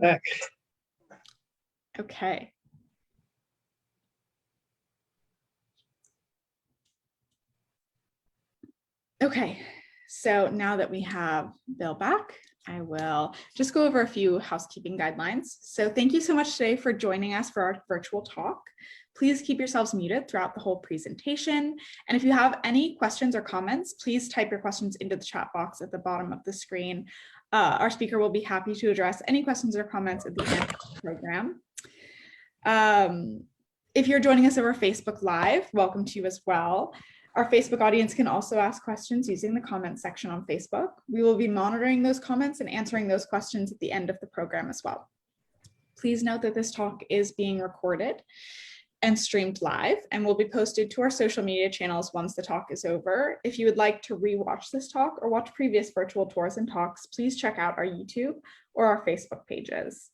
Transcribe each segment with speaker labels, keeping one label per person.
Speaker 1: Back.
Speaker 2: Okay. Okay, so now that we have Bill back, I will just go over a few housekeeping guidelines. So thank you so much today for joining us for our virtual talk. Please keep yourselves muted throughout the whole presentation. And if you have any questions or comments, please type your questions into the chat box at the bottom of the screen. Our speaker will be happy to address any questions or comments at the end of the program. If you're joining us over Facebook Live, welcome to you as well. Our Facebook audience can also ask questions using the comments section on Facebook. We will be monitoring those comments and answering those questions at the end of the program as well. Please note that this talk is being recorded and streamed live and will be posted to our social media channels once the talk is over. If you would like to rewatch this talk or watch previous virtual tours and talks, please check out our YouTube or our Facebook pages.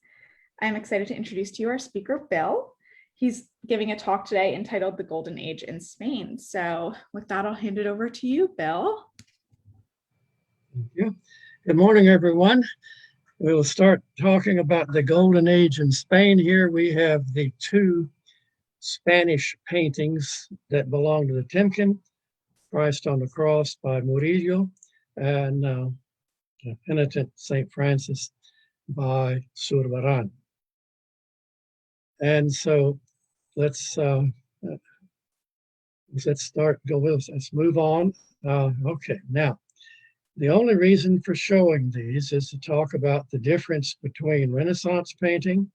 Speaker 2: I'm excited to introduce to you our speaker, Bill. He's giving a talk today entitled The Golden Age in Spain. So with that, I'll hand it over to you, Bill.
Speaker 1: Thank you. Good morning, everyone. We'll start talking about the Golden Age in Spain. Here we have the two Spanish paintings that belong to the Timkin, Christ on the Cross by Murillo, and the Penitent St. Francis by Zurbarán. And so let's move on. Okay, now the only reason for showing these is to talk about the difference between Renaissance painting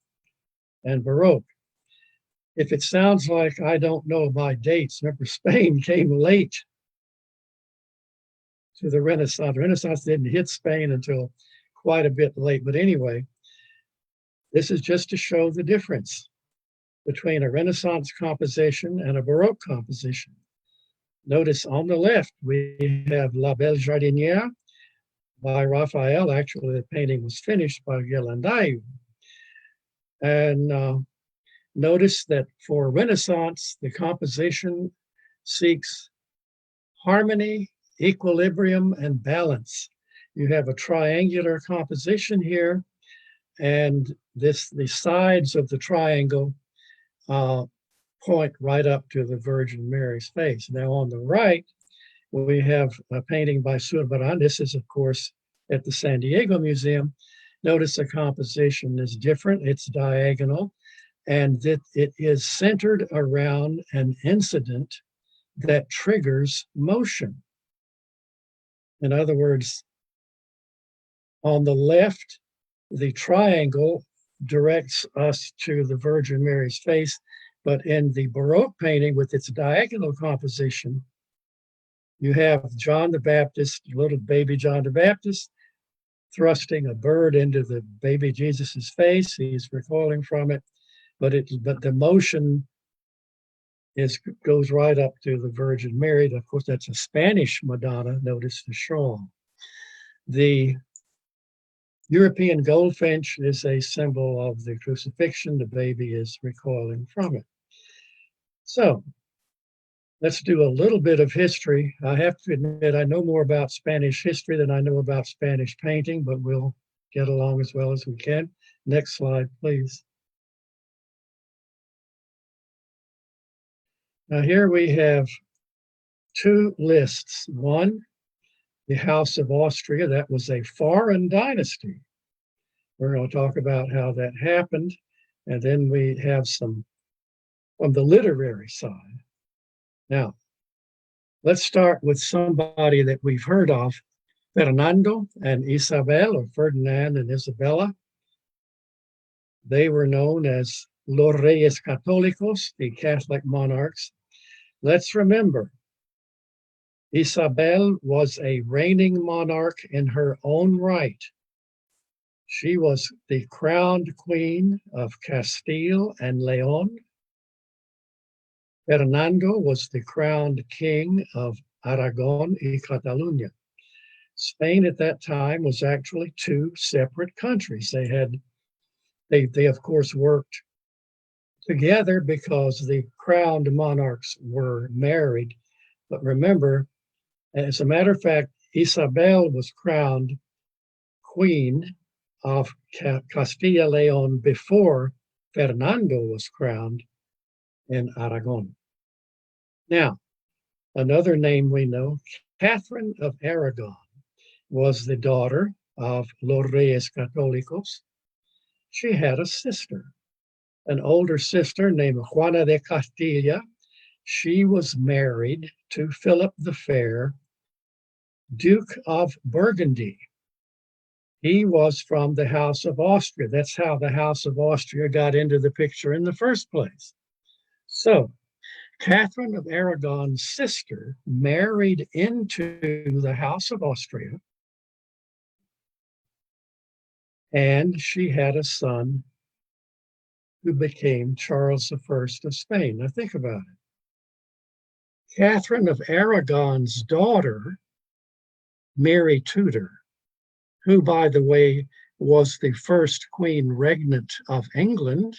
Speaker 1: and Baroque. If it sounds like I don't know my dates, remember Spain came late to the Renaissance. The Renaissance didn't hit Spain until quite a bit late, but anyway, this is just to show the difference between a Renaissance composition and a Baroque composition. Notice on the left, we have La Belle Jardinière by Raphael. Actually, the painting was finished by Ghirlandaio. And notice that for Renaissance, the composition seeks harmony, equilibrium, and balance. You have a triangular composition here, and the sides of the triangle point right up to the Virgin Mary's face. Now on the right, we have a painting by Zurbarán. This is, of course, at the San Diego Museum. Notice the composition is different. It's diagonal, and it is centered around an incident that triggers motion. In other words, on the left, the triangle directs us to the Virgin Mary's face, but in the Baroque painting with its diagonal composition, you have John the Baptist, little baby John the Baptist, thrusting a bird into the baby Jesus's face. He's recoiling from it, but the motion goes right up to the Virgin Mary. Of course, that's a Spanish Madonna. Notice the shawl. The European goldfinch is a symbol of the crucifixion. The baby is recoiling from it. So let's do a little bit of history. I have to admit, I know more about Spanish history than I know about Spanish painting, but we'll get along as well as we can. Next slide, please. Now here we have two lists. One, the House of Austria. That was a foreign dynasty. We're going to talk about how that happened. And then we have some from the literary side. Now, let's start with somebody that we've heard of, Fernando and Isabel, or Ferdinand and Isabella. They were known as Los Reyes Católicos, the Catholic monarchs. Let's remember, Isabel was a reigning monarch in her own right. She was the crowned queen of Castile and Leon. Fernando was the crowned king of Aragon y Catalunya. Spain at that time was actually two separate countries. They of course worked together because the crowned monarchs were married. But remember, as a matter of fact, Isabel was crowned queen of Castilla Leon before Fernando was crowned in Aragon. Now, another name we know, Catherine of Aragon, was the daughter of Los Reyes Católicos. She had a sister, an older sister named Juana de Castilla. She was married to Philip the Fair, Duke of Burgundy. He was from the House of Austria. That's how the House of Austria got into the picture in the first place. So, Catherine of Aragon's sister married into the House of Austria, and she had a son who became Charles I of Spain. Now think about it. Catherine of Aragon's daughter, Mary Tudor, who, by the way, was the first queen regnant of England,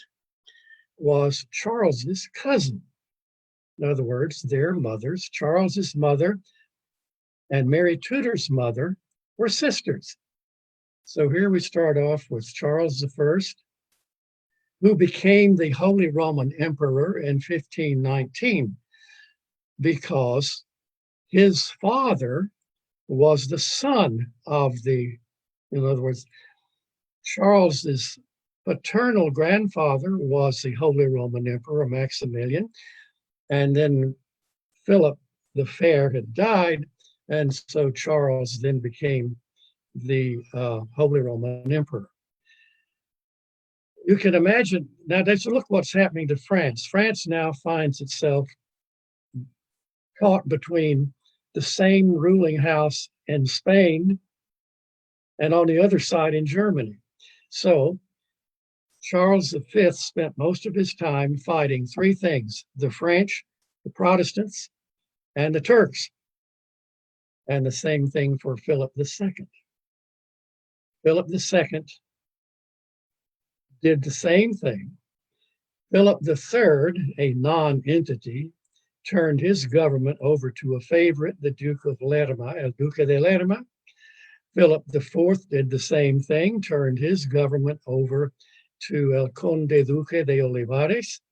Speaker 1: was Charles's cousin. In other words, their mothers, Charles's mother and Mary Tudor's mother, were sisters. So here we start off with Charles I, who became the Holy Roman Emperor in 1519 because his father was the son of in other words, Charles's paternal grandfather was the Holy Roman Emperor Maximilian, and then Philip the Fair had died, and so Charles then became the Holy Roman Emperor. You can imagine, now let's look what's happening to France. France now finds itself caught between the same ruling house in Spain and on the other side in Germany. So Charles V spent most of his time fighting three things: the French, the Protestants, and the Turks. And the same thing for Philip II. Philip II did the same thing. Philip III, a non-entity, turned his government over to a favorite, the Duke of Lerma, El Duque de Lerma. Philip IV did the same thing, turned his government over to El Conde Duque de Olivares.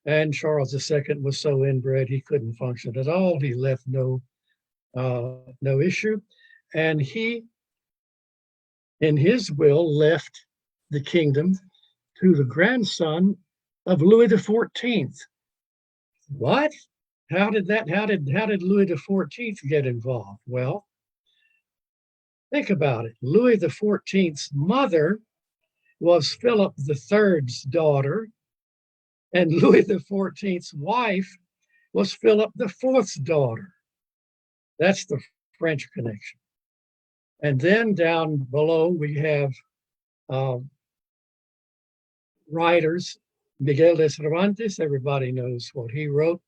Speaker 1: And Charles II was so inbred he couldn't function at all. He left no issue. And he, in his will, left the kingdom to the grandson of Louis XIV. What? How did Louis XIV get involved? Well, think about it. Louis XIV's mother was Philip III's daughter, and Louis XIV's wife was Philip IV's daughter. That's the French connection. And then down below, we have writers. Miguel de Cervantes, everybody knows what he wrote.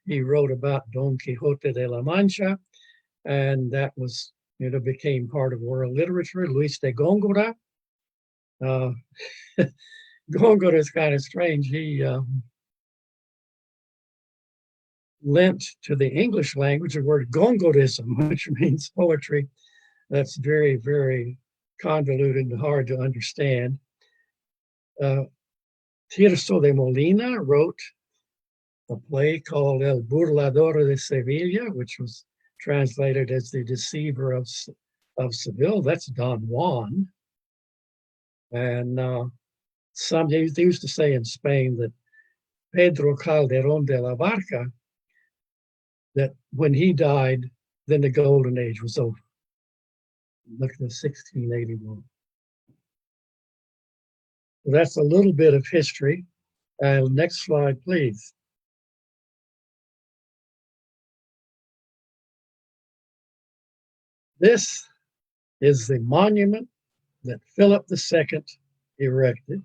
Speaker 1: He wrote about Don Quijote de la Mancha, and that was, became part of world literature. Luis de Góngora. Góngora is kind of strange. He lent to the English language the word gongorism, which means poetry that's very, very convoluted and hard to understand. Tirso de Molina wrote a play called El Burlador de Sevilla, which was translated as The Deceiver of Seville. That's Don Juan. And they used to say in Spain that Pedro Calderón de la Barca, that when he died, then the golden age was over. Look at the 1681. So that's a little bit of history. Next slide, please. This is the monument that Philip II erected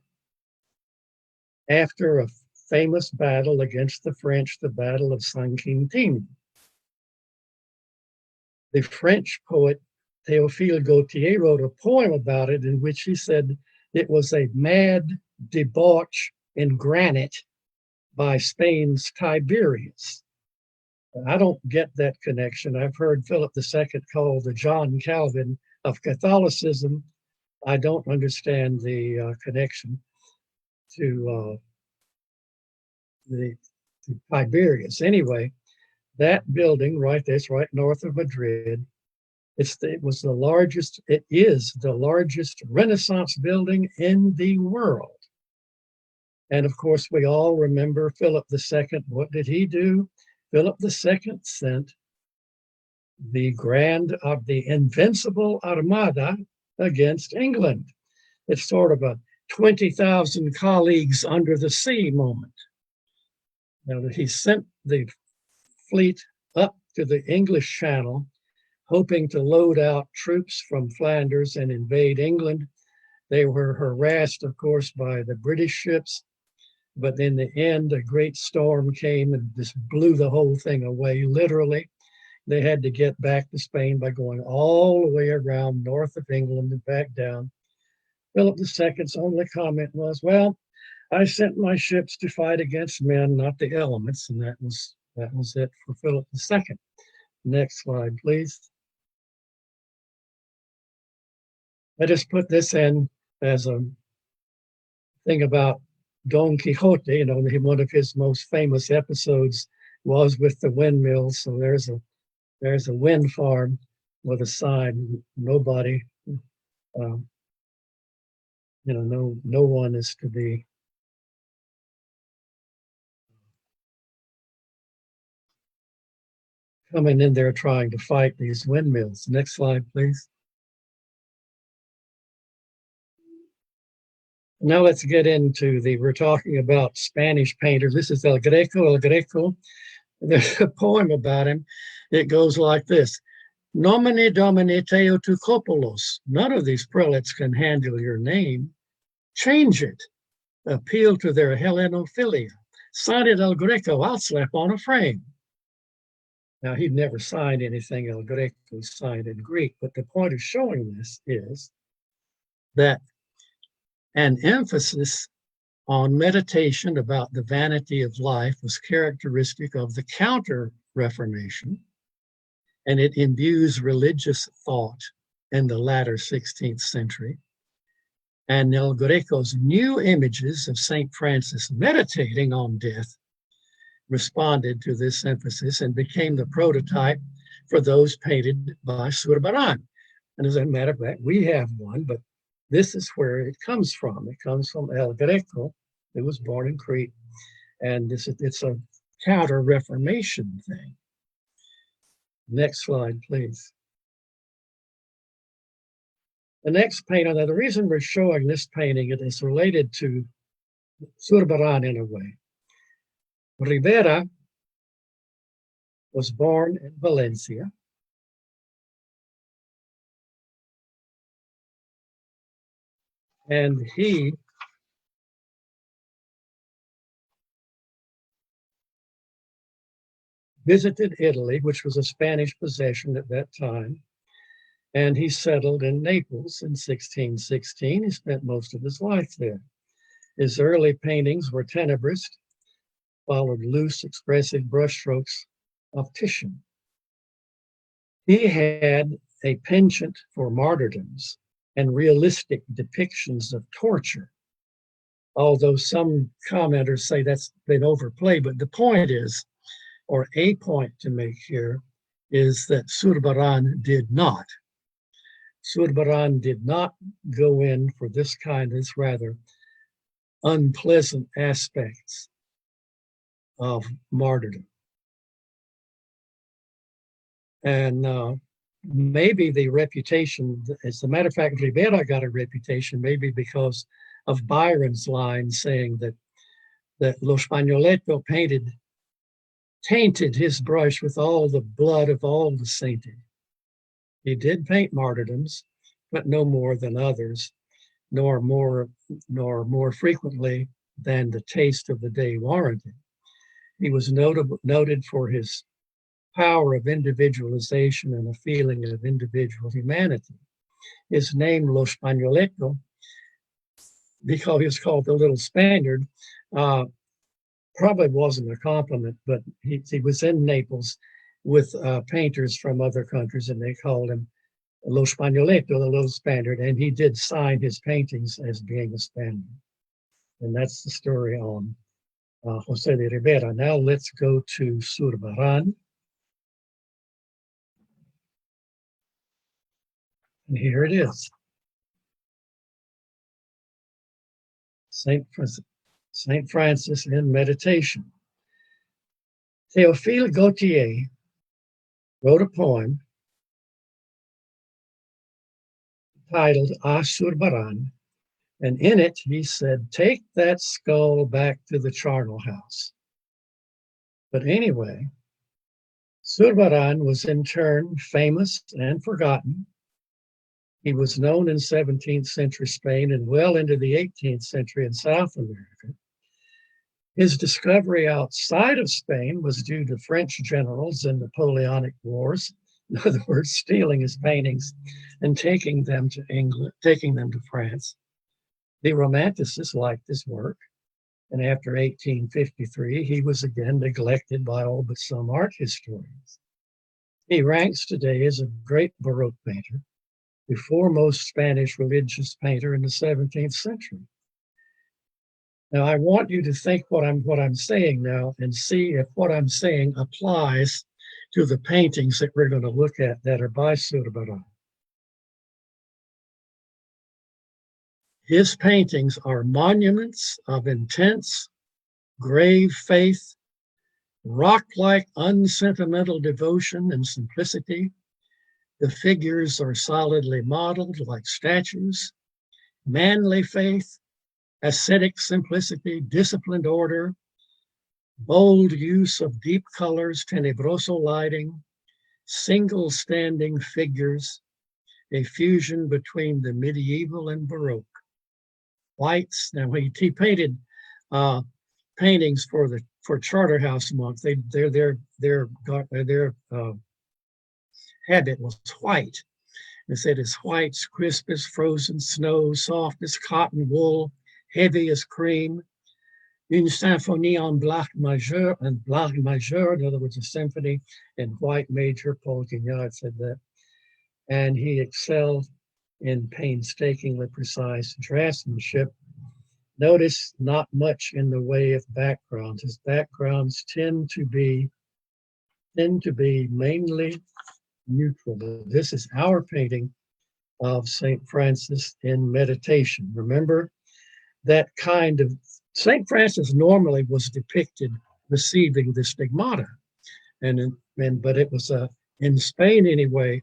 Speaker 1: after a famous battle against the French, the Battle of Saint-Quentin. The French poet Théophile Gautier wrote a poem about it in which he said it was a mad debauch in granite by Spain's Tiberius. I don't get that connection. I've heard Philip II called the John Calvin of Catholicism, I don't understand the connection to the to Tiberius. Anyway, that building right there, it's right north of Madrid. It was the largest, it is the largest Renaissance building in the world. And of course, we all remember Philip II. What did he do? Philip II sent the invincible Armada against England. It's sort of a 20,000 colleagues under the sea moment. Now, he sent the fleet up to the English Channel, hoping to load out troops from Flanders and invade England. They were harassed, of course, by the British ships, but in the end, a great storm came and just blew the whole thing away, literally. They had to get back to Spain by going all the way around north of England and back down. Philip II's only comment was, well, I sent my ships to fight against men, not the elements, and that was it for Philip II. Next slide, please. I just put this in as a thing about Don Quixote. You know, one of his most famous episodes was with the windmills. So there's a wind farm with a sign, nobody, no one is to be coming in there trying to fight these windmills. Next slide, please. Now let's get into we're talking about Spanish painters. This is El Greco. El Greco, there's a poem about him. It goes like this. Nomine Domine Theotokopoulos. None of these prelates can handle your name. Change it. Appeal to their Hellenophilia. Sign it El Greco. I'll slap on a frame. Now, he'd never signed anything El Greco signed in Greek, but the point of showing this is that an emphasis on meditation about the vanity of life was characteristic of the Counter-Reformation, and it imbues religious thought in the latter 16th century. And El Greco's new images of St. Francis meditating on death responded to this emphasis and became the prototype for those painted by Zurbarán. And as a matter of fact, we have one, but this is where it comes from. It comes from El Greco, who was born in Crete. And it's a Counter-Reformation thing. Next slide, please. The next painting, now the reason we're showing this painting, it is related to Zurbarán in a way. Ribera was born in Valencia. And he visited Italy, which was a Spanish possession at that time. And he settled in Naples in 1616. He spent most of his life there. His early paintings were tenebrist, followed loose, expressive brushstrokes of Titian. He had a penchant for martyrdoms and realistic depictions of torture, although some commenters say that's been overplayed. But the point is, or a point to make here, is that Zurbarán did not. Zurbarán did not go in for this rather unpleasant aspects of martyrdom. And maybe the reputation, as a matter of fact, Ribera got a reputation maybe because of Byron's line saying that Lo Spagnoletto tainted his brush with all the blood of all the sainted. He did paint martyrdoms, but no more than others, nor more frequently than the taste of the day warranted. He was noted for his power of individualization and a feeling of individual humanity. His name, Lo Spagnoletto, because he was called the Little Spaniard, probably wasn't a compliment, but he was in Naples with painters from other countries, and they called him Los Españoleto, the little Spaniard, and he did sign his paintings as being a Spaniard. And that's the story on Jose de Ribera. Now let's go to Zurbarán. And here it is. Saint Francis in meditation. Théophile Gautier wrote a poem titled A Zurbarán, and in it he said, take that skull back to the charnel house. But anyway, Zurbarán was in turn famous and forgotten. He was known in 17th century Spain and well into the 18th century in South America. His discovery outside of Spain was due to French generals in Napoleonic Wars. In other words, stealing his paintings and taking them to England, taking them to France. The Romanticists liked his work, and after 1853, he was again neglected by all but some art historians. He ranks today as a great Baroque painter, the foremost Spanish religious painter in the 17th century. Now, I want you to think what I'm saying now and see if what I'm saying applies to the paintings that we're going to look at that are by Zurbarán. His paintings are monuments of intense, grave faith, rock-like, unsentimental devotion and simplicity. The figures are solidly modeled like statues, manly faith, ascetic simplicity, disciplined order, bold use of deep colors, tenebroso lighting, single standing figures, a fusion between the medieval and Baroque. Whites, now he painted paintings for Charterhouse monks. Their habit was white. They said it's whites, crisp as frozen snow, soft as cotton wool, heavy as cream. Une symphonie en black majeur, in other words, a symphony in white major. Paul Guignard said that. And he excelled in painstakingly precise draftsmanship. Notice not much in the way of backgrounds. His backgrounds tend to be mainly neutral. This is our painting of St. Francis in meditation. Remember that kind of, St. Francis normally was depicted receiving the stigmata. But it was in Spain anyway,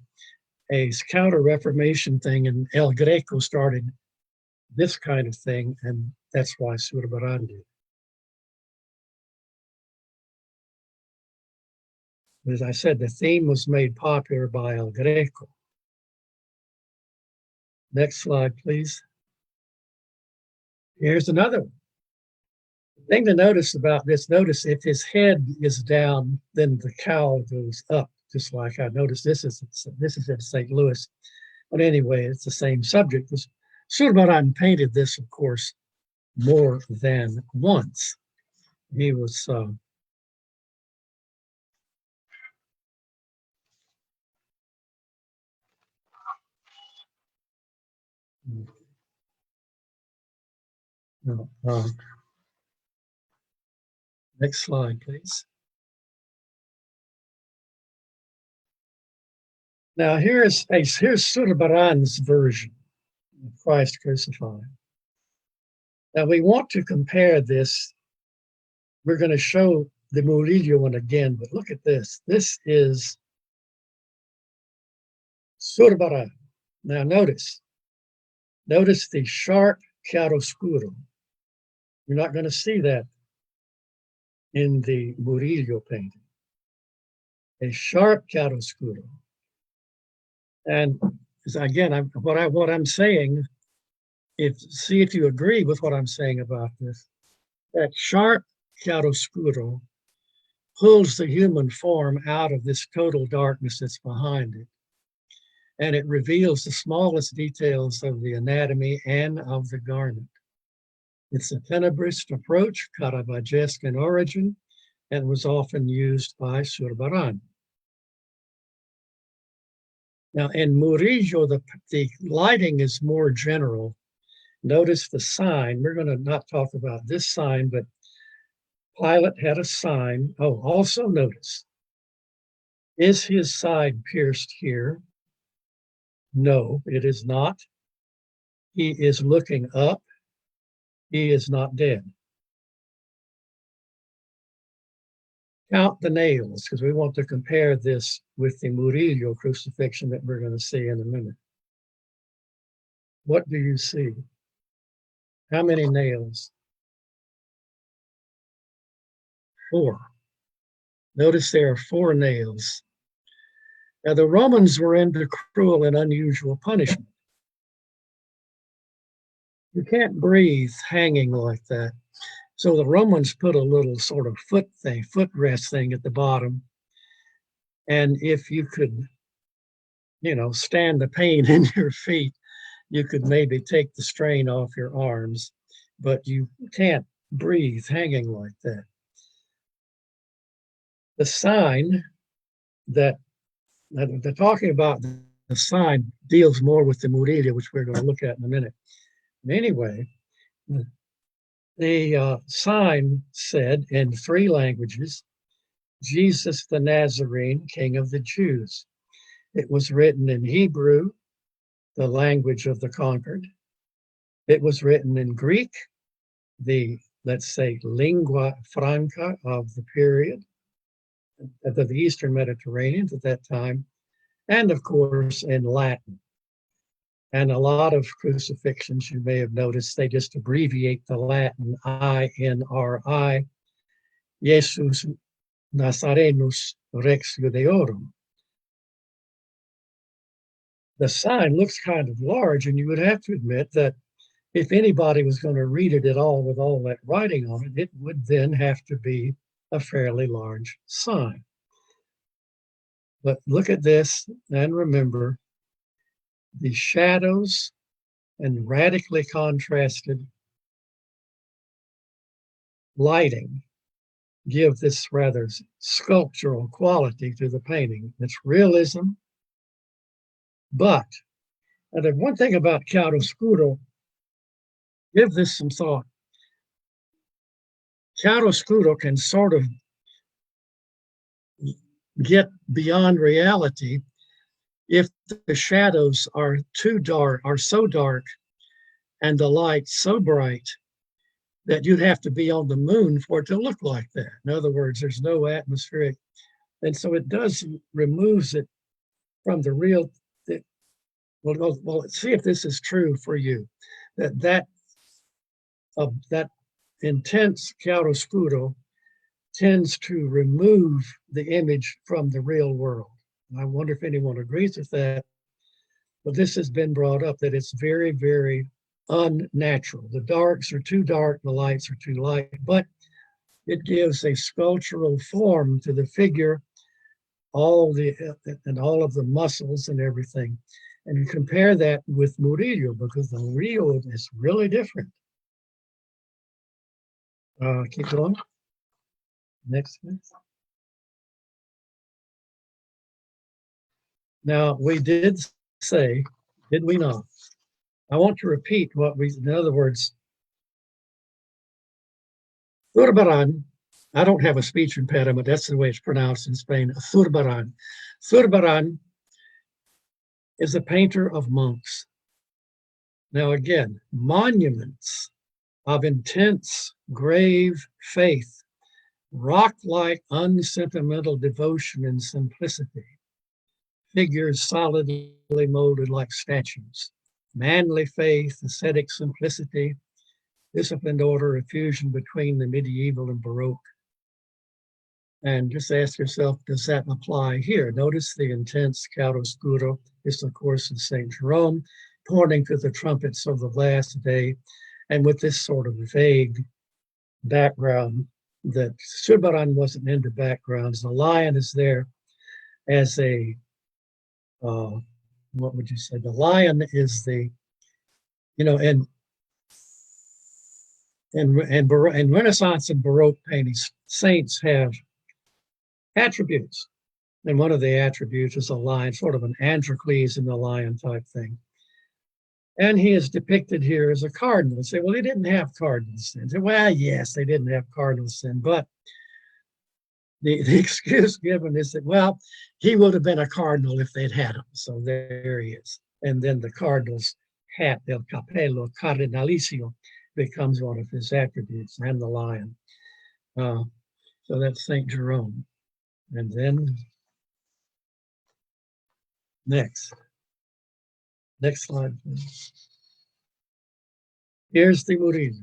Speaker 1: a counter-Reformation thing, and El Greco started this kind of thing, and that's why Zurbarán did. As I said, the theme was made popular by El Greco. Next slide, please. Here's another one. The thing to notice about this, notice if his head is down, then the cowl goes up, just like I noticed this is in St. Louis. But anyway, it's the same subject. Zurbarán painted this, of course, more than once. He was next slide, please. Now here's Zurbarán's version of Christ crucified. Now we want to compare this. We're going to show the Murillo one again, but look at this. This is Zurbarán. Now notice the sharp chiaroscuro. You're not going to see that in the Murillo painting. A sharp chiaroscuro. And again, what I'm saying, see if you agree with what I'm saying about this. That sharp chiaroscuro pulls the human form out of this total darkness that's behind it. And it reveals the smallest details of the anatomy and of the garment. It's a tenebrist approach, Caravagesque in origin, and was often used by Zurbarán. Now in Murillo, the lighting is more general. Notice the sign. We're going to not talk about this sign, but Pilate had a sign. Oh, also notice, is his side pierced here? No, it is not. He is looking up. He is not dead. Count the nails, because we want to compare this with the Murillo crucifixion that we're going to see in a minute. What do you see? How many nails? 4. Notice there are 4 nails. Now, the Romans were into cruel and unusual punishment. You can't breathe hanging like that. So the Romans put a little sort of footrest thing at the bottom. And if you could, stand the pain in your feet, you could maybe take the strain off your arms, but you can't breathe hanging like that. The sign that they're talking about, the sign deals more with the Murillo, which we're going to look at in a minute. Anyway, the sign said in 3 languages, Jesus the Nazarene, King of the Jews. It was written in Hebrew, the language of the conquered. It was written in Greek, the, let's say, lingua franca of the period, of the Eastern Mediterranean at that time, and of course in Latin. And a lot of crucifixions, you may have noticed, they just abbreviate the Latin INRI, Jesus Nazarenus Rex Judeorum. The sign looks kind of large, and you would have to admit that if anybody was going to read it at all with all that writing on it, it would then have to be a fairly large sign. But look at this and remember, the shadows and radically contrasted lighting give this rather sculptural quality to the painting. It's realism, but the one thing about chiaroscuro, give this some thought. Chiaroscuro can sort of get beyond reality if the shadows are too dark, are so dark, and the light so bright that you'd have to be on the moon for it to look like that. In other words, there's no atmospheric. And so it does removes it from the real. Well, see if this is true for you. That intense chiaroscuro tends to remove the image from the real world. And I wonder if anyone agrees with that. But this has been brought up that it's very, very unnatural. The darks are too dark, the lights are too light, but it gives a sculptural form to the figure, all of the muscles and everything. And you compare that with Murillo, because the Murillo is really different. Keep going. Next. Now, we did say, did we not? I want to repeat what in other words, Zurbarán, I don't have a speech impediment, that's the way it's pronounced in Spain, Zurbarán. Zurbarán is a painter of monks. Now again, monuments of intense, grave faith, rock-like, unsentimental devotion and simplicity, figures solidly molded like statues, manly faith, ascetic simplicity, disciplined order, a fusion between the medieval and Baroque. And just ask yourself, does that apply here? Notice the intense chiaroscuro. This, of course, is St. Jerome, pointing to the trumpets of the last day, and with this sort of vague background that Zurbarán wasn't into backgrounds. The lion is there as a, what would you say? The lion is the, in Renaissance and Baroque paintings, saints have attributes. And one of the attributes is a lion, sort of an Androcles in the lion type thing. And he is depicted here as a cardinal. They say, well, he didn't have cardinal sin. Say, well, yes, they didn't have cardinal sin, but the excuse given is that, well, he would have been a cardinal if they'd had him. So there he is. And then the cardinal's hat, el capello cardinalicio, becomes one of his attributes, and the lion. So that's St. Jerome. And then next slide, please. Here's the Murillo.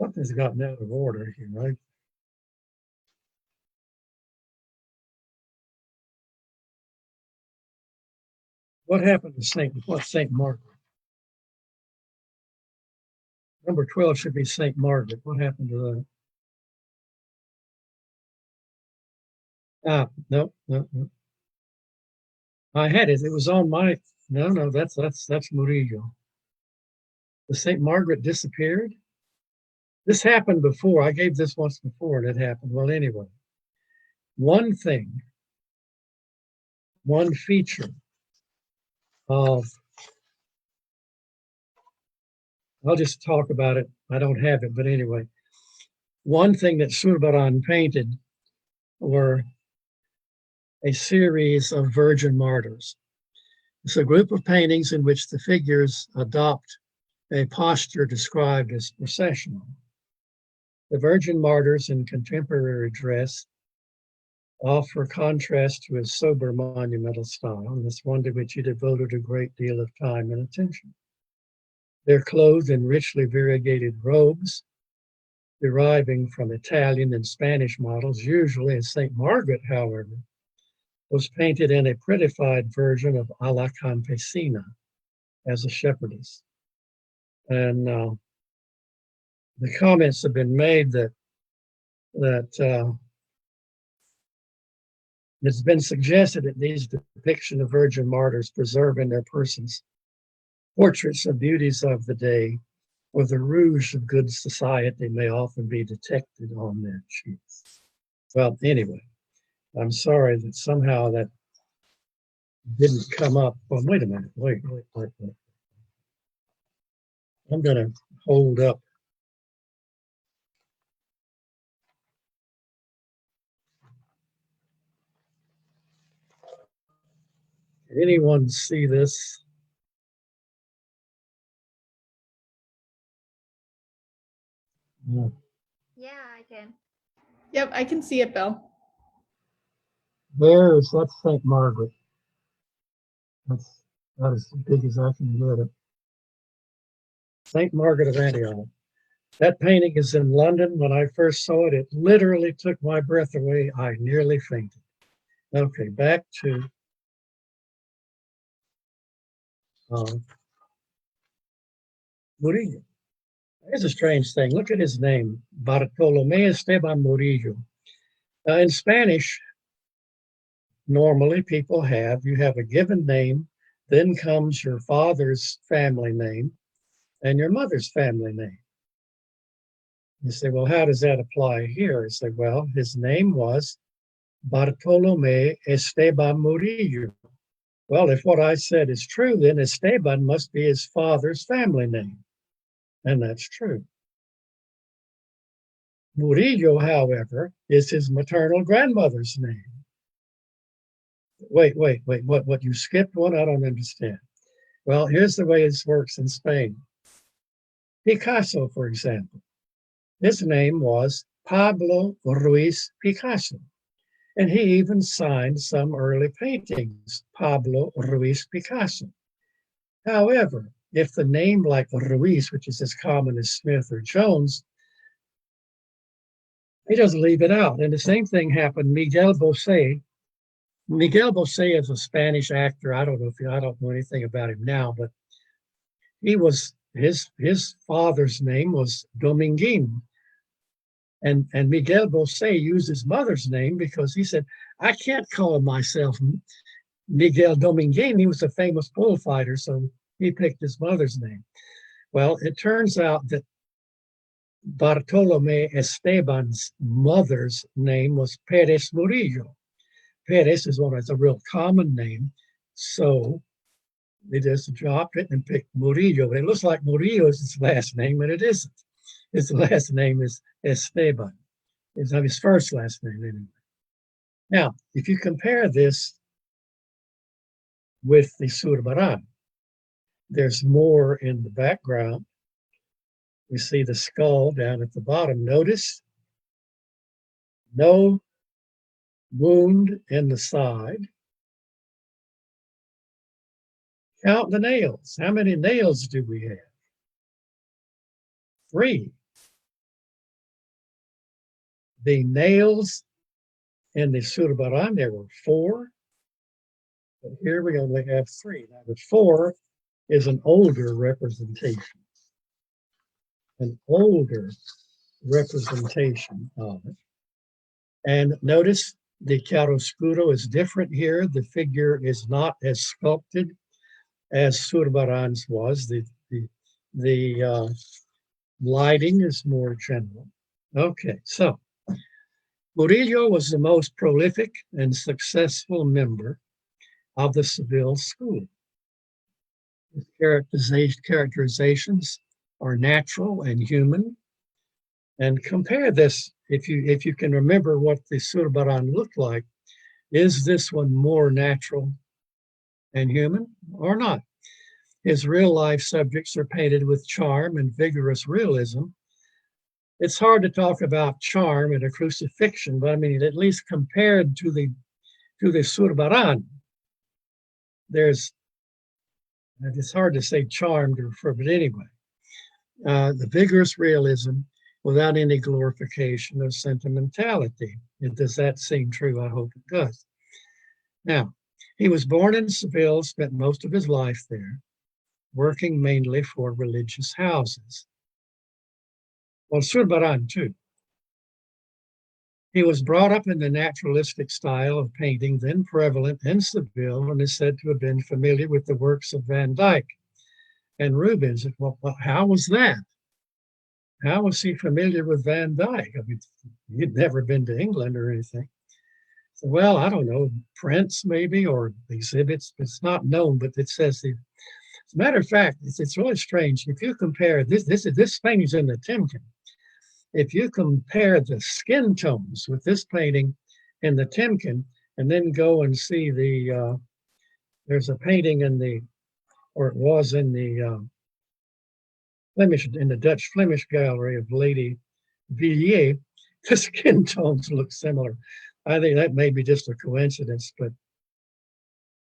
Speaker 1: Something's gotten out of order here, right? What happened to St. Margaret? Number 12 should be St. Margaret. What happened to that? No. I had it. It was on my. No. That's Murillo. The St. Margaret disappeared. This happened before. I gave this once before, and it happened. Well, anyway, one feature of. I'll just talk about it. I don't have it, but anyway, one thing that Zurbarán painted were a series of virgin martyrs. It's a group of paintings in which the figures adopt a posture described as processional. The virgin martyrs in contemporary dress offer contrast to his sober monumental style, and it's one to which he devoted a great deal of time and attention. They're clothed in richly variegated robes, deriving from Italian and Spanish models, usually as St. Margaret, however, was painted in a prettified version of a la campesina as a shepherdess. And the comments have been made that it's been suggested that these depictions of virgin martyrs preserve in their persons portraits of beauties of the day, or the rouge of good society may often be detected on their cheeks. Well, anyway, I'm sorry that somehow that didn't come up. Well, wait a minute. Wait. I'm going to hold up. Can anyone see this? No.
Speaker 3: Yeah, I can.
Speaker 2: Yep, I can see it, Bill.
Speaker 1: That's St. Margaret. That's about as big as I can get it. St. Margaret of Antioch. That painting is in London. When I first saw it, it literally took my breath away. I nearly fainted. Okay, back to Murillo. It's a strange thing. Look at his name, Bartolomé Esteban Murillo. In Spanish, normally people you have a given name, then comes your father's family name and your mother's family name. You say, well, how does that apply here? You say, well, his name was Bartolomé Esteban Murillo. Well, if what I said is true, then Esteban must be his father's family name. And that's true. Murillo, however, is his maternal grandmother's name. Wait. What you skipped one? I don't understand. Well, here's the way this works in Spain. Picasso, for example, his name was Pablo Ruiz Picasso. And he even signed some early paintings, Pablo Ruiz Picasso. However, if the name like Ruiz, which is as common as Smith or Jones, he doesn't leave it out. And the same thing happened. Miguel Bosé is a Spanish actor. I don't know anything about him now, but he was his father's name was Dominguín. And Miguel Bosé used his mother's name because he said, I can't call myself Miguel Dominguín. He was a famous bullfighter, so he picked his mother's name. Well, it turns out that Bartolome Esteban's mother's name was Perez Murillo. Perez is one that's a real common name, so they just dropped it and picked Murillo. But it looks like Murillo is his last name, and it isn't. His last name is Esteban. It's his first last name anyway. Now, if you compare this with the Zurbarán, there's more in the background. We see the skull down at the bottom. Notice no wound in the side. Count the nails. How many nails do we have? 3. The nails in the Zurbarán, there were 4. But here we only have 3. Now the 4 is an older representation. An older representation of it. And notice the chiaroscuro is different here. The figure is not as sculpted as Zurbarán's was. The lighting is more general. Okay, so Murillo was the most prolific and successful member of the Seville school. His characterizations are natural and human. And compare this, if you can remember what the Zurbarán looked like, is this one more natural and human or not? His real life subjects are painted with charm and vigorous realism. It's hard to talk about charm in a crucifixion, but I mean, at least compared to the Zurbarán, it's hard to say charmed or for, but anyway, the vigorous realism without any glorification of sentimentality. Does that seem true? I hope it does. Now, he was born in Seville, spent most of his life there, working mainly for religious houses. Well, Zurbarán too. He was brought up in the naturalistic style of painting then prevalent in Seville and is said to have been familiar with the works of Van Dyck and Rubens. Well, how was that? How was he familiar with Van Dyck? I mean, he'd never been to England or anything. So, well, I don't know, prints maybe, or exhibits. It's not known, but it says the. As a matter of fact, it's really strange. If you compare this painting's in the Timken. If you compare the skin tones with this painting in the Timken, and then go and see there's a painting in the, or it was in the Flemish, in the Dutch Flemish gallery of Lady Villiers, the skin tones look similar. I think that may be just a coincidence, but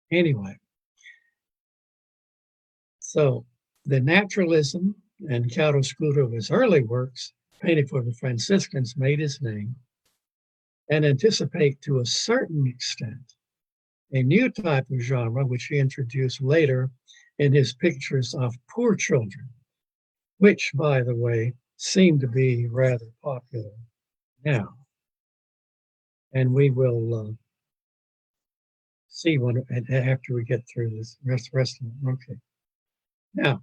Speaker 1: anyway. So the naturalism and chiaroscuro of his early works, painted for the Franciscans, made his name and anticipate to a certain extent a new type of genre, which he introduced later in his pictures of poor children, which, by the way, seem to be rather popular now. And we will see one after we get through this rest of it. Okay. Now,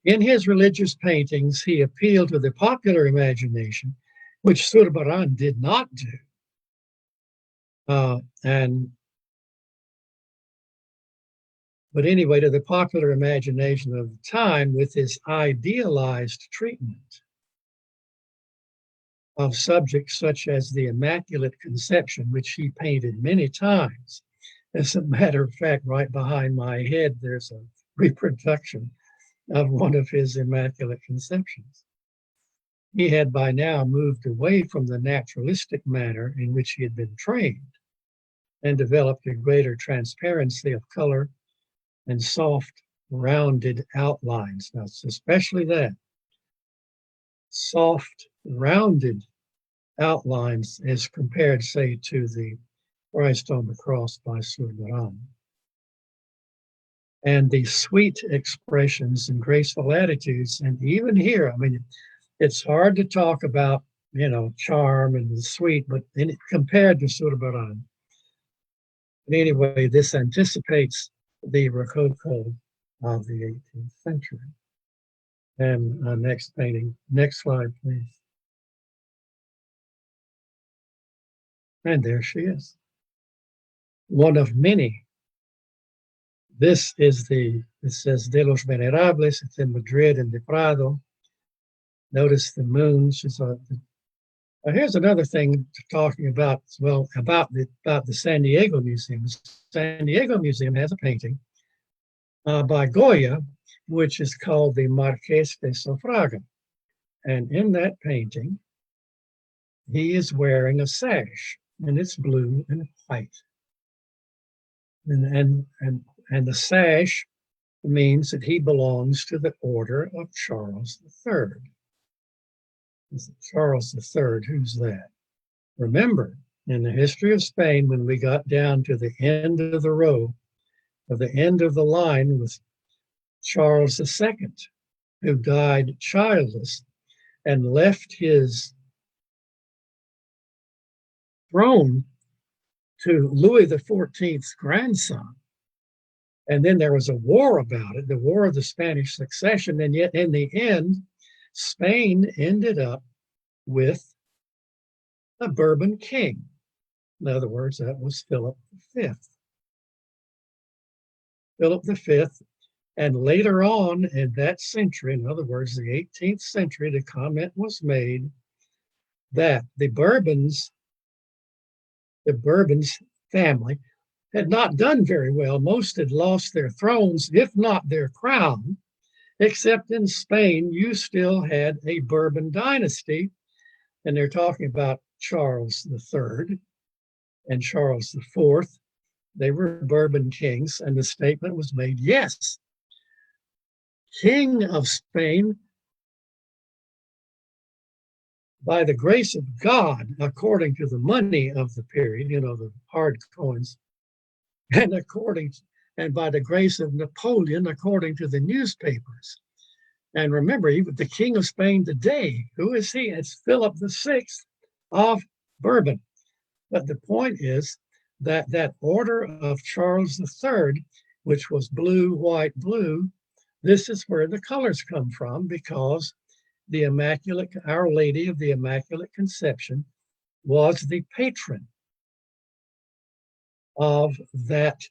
Speaker 1: in his religious paintings, he appealed to the popular imagination, which Zurbarán did not do. But anyway, to the popular imagination of the time with his idealized treatment of subjects such as the Immaculate Conception, which he painted many times. As a matter of fact, right behind my head, there's a reproduction of one of his Immaculate Conceptions. He had by now moved away from the naturalistic manner in which he had been trained and developed a greater transparency of color and soft, rounded outlines. Now, it's especially that. Soft, rounded outlines as compared, say, to the Christ on the cross by Zurbarán. And the sweet expressions and graceful attitudes. And even here, I mean, it's hard to talk about, charm and the sweet, but compared to Zurbarán. But anyway, this anticipates the Rococo of the 18th century. And next painting, next slide, please. And there she is. One of many. This is it says De los Venerables. It's in Madrid in the Prado. Notice the moon. Here's another thing talking about, well, about the San Diego Museum. The San Diego Museum has a painting by Goya, which is called the Marqués de Sofraga. And in that painting, he is wearing a sash, and it's blue and white. And the sash means that he belongs to the order of Charles III. Is it Charles III? Who's that? Remember, in the history of Spain, when we got down to the end of the row, or the end of the line, was Charles II, who died childless and left his throne to Louis XIV's grandson. And then there was a war about it, the War of the Spanish Succession. And yet, in the end, Spain ended up with a Bourbon king. In other words, that was Philip V. Philip V, and later on in that century, in other words, the 18th century, the comment was made that the Bourbons family had not done very well. Most had lost their thrones, if not their crown, except in Spain, you still had a Bourbon dynasty. And they're talking about Charles III and Charles IV. They were Bourbon kings, and the statement was made, yes, King of Spain, by the grace of God, according to the money of the period, the hard coins, and by the grace of Napoleon, according to the newspapers. And remember, even the King of Spain today, who is he? It's Philip VI of Bourbon. But the point is that order of Charles III, which was blue, white, blue, this is where the colors come from, because Our Lady of the Immaculate Conception was the patron of that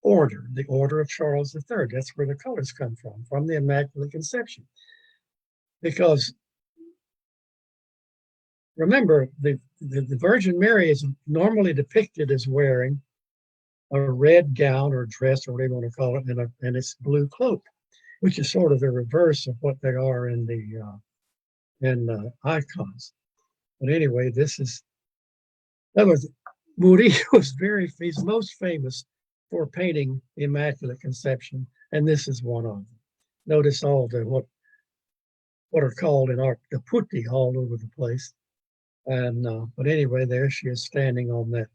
Speaker 1: order, the order of Charles III. That's where the colors come from the Immaculate Conception. Because remember, the Virgin Mary is normally depicted as wearing a red gown or dress, or whatever you want to call it, and it's blue cloak, which is sort of the reverse of what they are in the icons. But anyway, in other words, Murillo was he's most famous for painting the Immaculate Conception, and this is one of them. Notice all the what are called in art the putti all over the place. And but anyway, there she is standing on that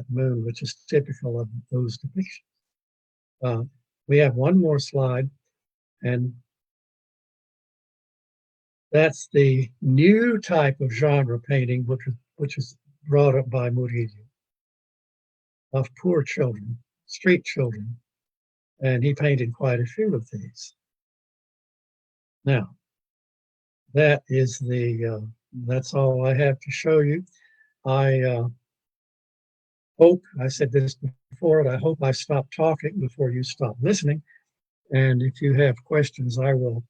Speaker 1: moon, which is typical of those depictions. We have one more slide, and that's the new type of genre painting, which is brought up by Murillo, of poor children, street children, and he painted quite a few of these. Now, that's all I have to show you. I hope, I said this before, and I hope I stop talking before you stop listening. And if you have questions, I will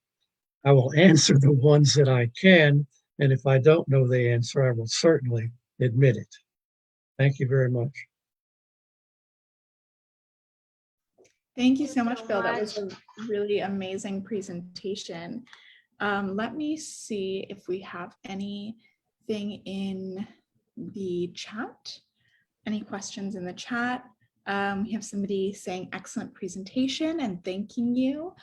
Speaker 1: answer the ones that I can. And if I don't know the answer, I will certainly admit it. Thank you very much.
Speaker 2: Thank you so much, Bill. That was a really amazing presentation. Let me see if we have anything in the chat. Any questions in the chat? We have somebody saying excellent presentation and thanking you.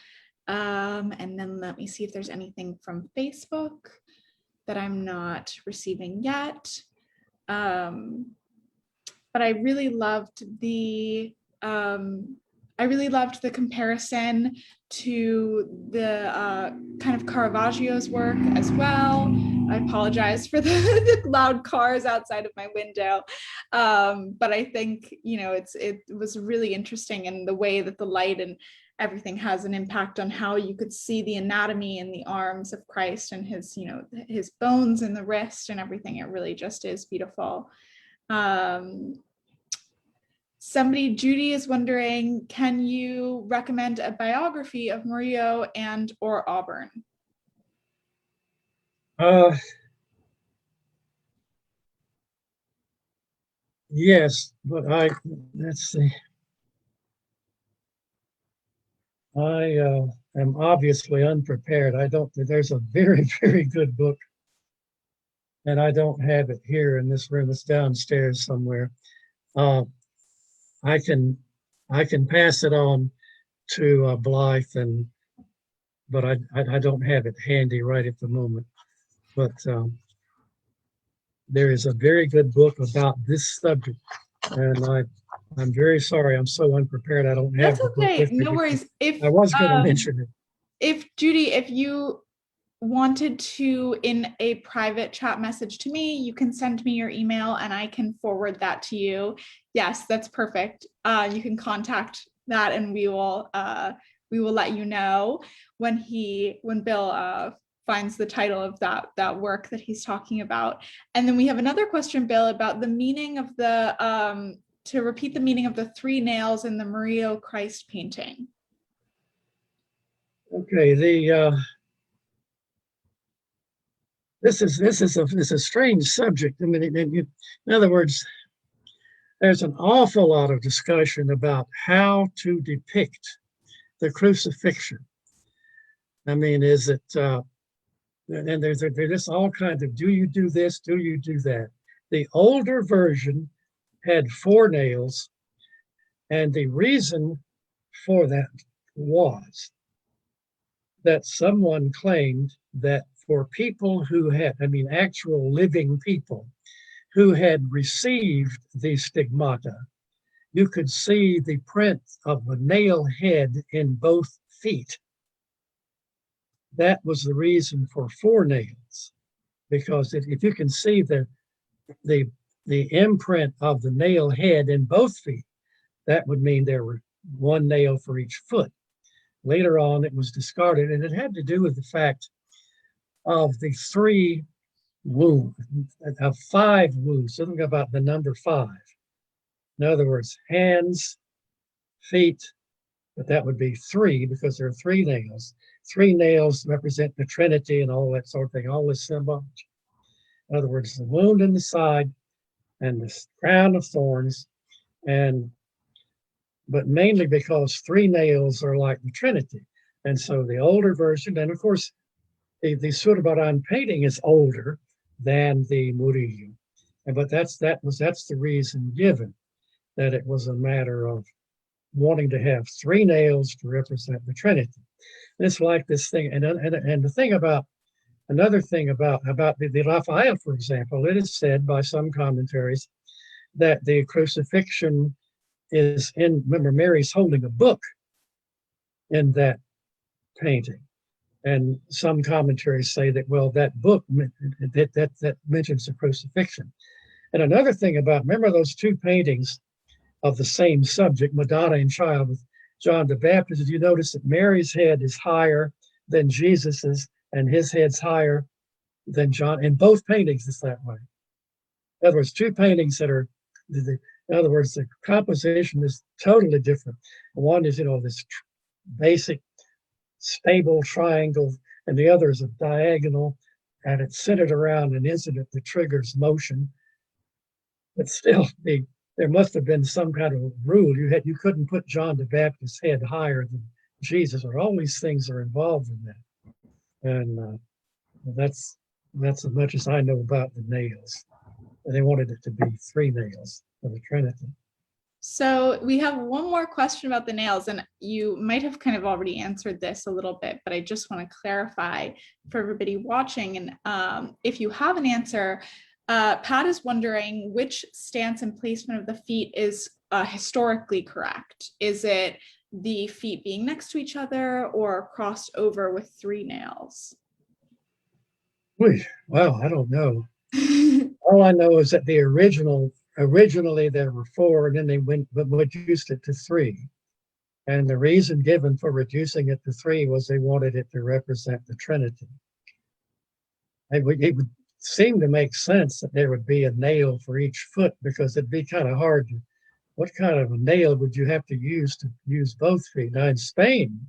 Speaker 2: And then let me see if there's anything from Facebook that I'm not receiving yet. But I really loved the comparison to the kind of Caravaggio's work as well. I apologize for the loud cars outside of my window. But I think, it was really interesting in the way that the light and everything has an impact on how you could see the anatomy in the arms of Christ and his, his bones in the wrist and everything. It really just is beautiful. Judy is wondering, can you recommend a biography of Murillo and or Auburn?
Speaker 1: Yes, but let's see. I am obviously unprepared. There's a very, very good book, and I don't have it here in this room. It's downstairs somewhere. I can pass it on to Blythe, but I don't have it handy right at the moment. But there is a very good book about this subject, and I'm very sorry. I'm so unprepared. I don't have
Speaker 2: That's okay. No worries.
Speaker 1: I was going to mention it.
Speaker 2: If Judy, if you wanted to, in a private chat message to me, you can send me your email and I can forward that to you. Yes, that's perfect. You can contact that and we will let you know when Bill finds the title of that work that he's talking about. And then we have another question, Bill, about the meaning of to repeat the meaning of the 3 nails in the Murillo Christ painting.
Speaker 1: Okay, this is a strange subject. I mean, in other words, there's an awful lot of discussion about how to depict the crucifixion. I mean, is it, and there's just all kinds of, do you do this, do you do that? The older version had 4 nails, and the reason for that was that someone claimed that for people who had, actual living people who had received the stigmata, you could see the print of a nail head in both feet. That was the reason for 4 nails, because if you can see the imprint of the nail head in both feet, that would mean there were 1 nail for each foot. Later on, it was discarded, and it had to do with the fact of the 3 wounds, of 5 wounds. Something about the number 5. In other words, hands, feet, but that would be 3 because there are 3 nails. 3 nails represent the Trinity and all that sort of thing, all this symbology. In other words, the wound in the side and the crown of thorns, but mainly because 3 nails are like the Trinity. And so the older version, and of course, the Zurbarán painting is older than the Murillo. But that's the reason given, that it was a matter of wanting to have 3 nails to represent the Trinity. And it's like this thing, and the thing about, another thing about the Raphael, for example, it is said by some commentaries that the crucifixion is remember, Mary's holding a book in that painting. And some commentaries say that, well, that book, that mentions the crucifixion. And another thing about, remember those 2 paintings of the same subject, Madonna and Child with John the Baptist, did you notice that Mary's head is higher than Jesus's and his head's higher than John? In both paintings, it's that way. In other words, 2 paintings that are, in other words, the composition is totally different. One is, this basic stable triangle, and the other is a diagonal, and it's centered around an incident that triggers motion. But still, there must have been some kind of rule. You couldn't put John the Baptist's head higher than Jesus, or all these things are involved in that. And that's as much as I know about the nails. And they wanted it to be 3 nails for the Trinity.
Speaker 2: So we have one more question about the nails, and you might have kind of already answered this a little bit, but I just want to clarify for everybody watching. And if you have an answer, Pat is wondering which stance and placement of the feet is historically correct. Is it the feet being next to each other or crossed over with 3 nails?
Speaker 1: Well, I don't know. All I know is that originally there were 4, and then they reduced it to 3. And the reason given for reducing it to 3 was they wanted it to represent the Trinity. It would seem to make sense that there would be a nail for each foot, because it'd be kind of hard to, what kind of a nail would you have to use both feet? Now in Spain,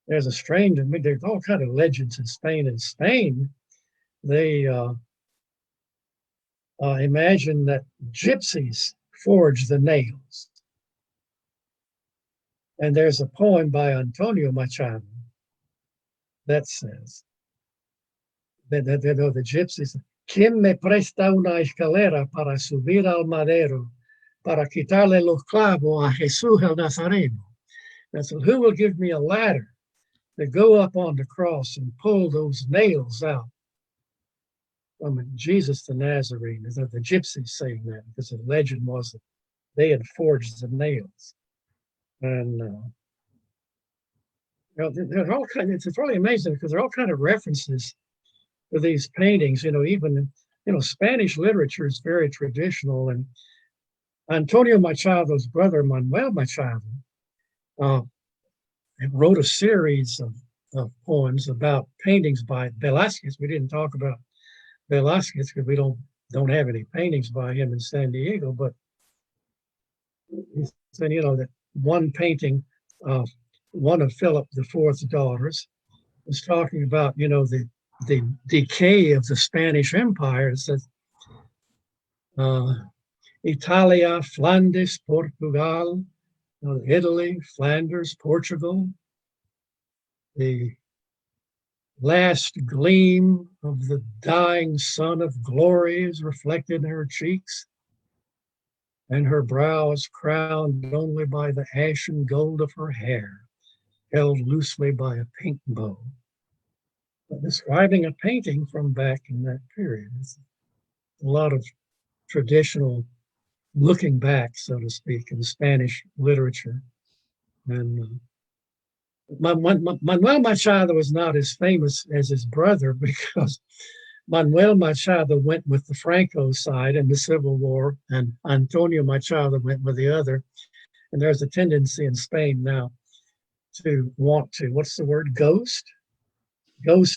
Speaker 1: there's a strange, I mean, there's all kind of legends in Spain. In Spain, they imagine that gypsies forged the nails. And there's a poem by Antonio Machado that says that the gypsies, ¿Quién me presta una escalera para subir al madero, para quitarle los clavos a Jesús el Nazareno? And so who will give me a ladder to go up on the cross and pull those nails out from Jesus the Nazarene? Is that the gypsies saying that? Because the legend was that they had forged the nails. And they're all kind of, it's really amazing because there are all kind of references to these paintings. Even Spanish literature is very traditional, and Antonio Machado's brother Manuel Machado wrote a series of poems about paintings by Velázquez. We didn't talk about Velázquez because we don't have any paintings by him in San Diego, but he said, that one painting of one of Philip IV's daughters was talking about, the decay of the Spanish Empire. It says, Italia, Flanders, Portugal, Italy, Flanders, Portugal. The last gleam of the dying sun of glory is reflected in her cheeks, and her brow is crowned only by the ashen gold of her hair, held loosely by a pink bow. But describing a painting from back in that period. It's a lot of traditional looking back, so to speak, in Spanish literature. And Manuel Machado was not as famous as his brother because Manuel Machado went with the Franco side in the Civil War, and Antonio Machado went with the other. And there's a tendency in Spain now to want to, what's the word, ghost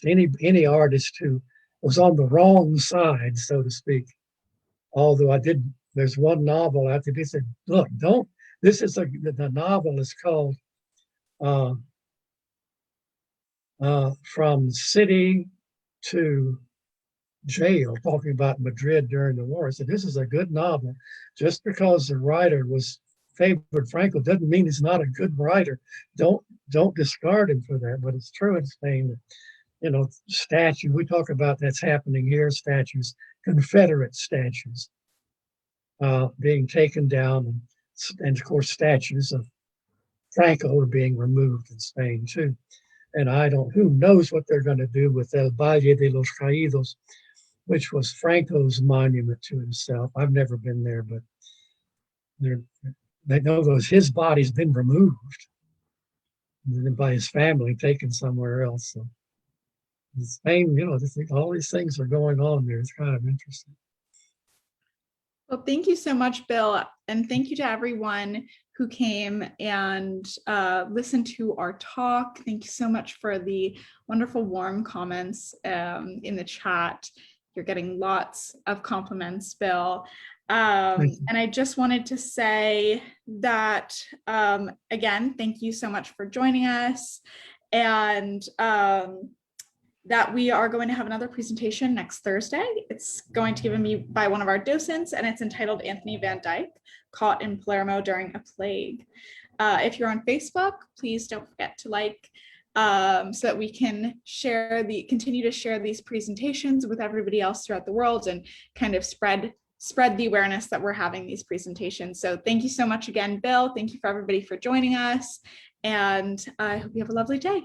Speaker 1: any artist who was on the wrong side, so to speak. Although there's one novel out there, they said, look, the novel is called From City to Jail, talking about Madrid during the war. I said, this is a good novel. Just because the writer favored Franco doesn't mean he's not a good writer. Don't discard him for that. But it's true in Spain that, statue, we talk about that's happening here, statues, Confederate statues being taken down, and of course statues of Franco are being removed in Spain too. And who knows what they're going to do with El Valle de los Caídos, which was Franco's monument to himself. I've never been there, but they know his body's been removed and then by his family, taken somewhere else. So in Spain, all these things are going on there. It's kind of interesting.
Speaker 2: Well, thank you so much, Bill. And thank you to everyone who came and listened to our talk. Thank you so much for the wonderful, warm comments in the chat. You're getting lots of compliments, Bill. And I just wanted to say that, again, thank you so much for joining us. And that we are going to have another presentation next Thursday. It's going to be given by one of our docents, and it's entitled Anthony Van Dyck, Caught in Palermo During a Plague. If you're on Facebook, please don't forget to like, so that we can continue to share these presentations with everybody else throughout the world and kind of spread the awareness that we're having these presentations. So thank you so much again, Bill. Thank you for everybody for joining us, and I hope you have a lovely day.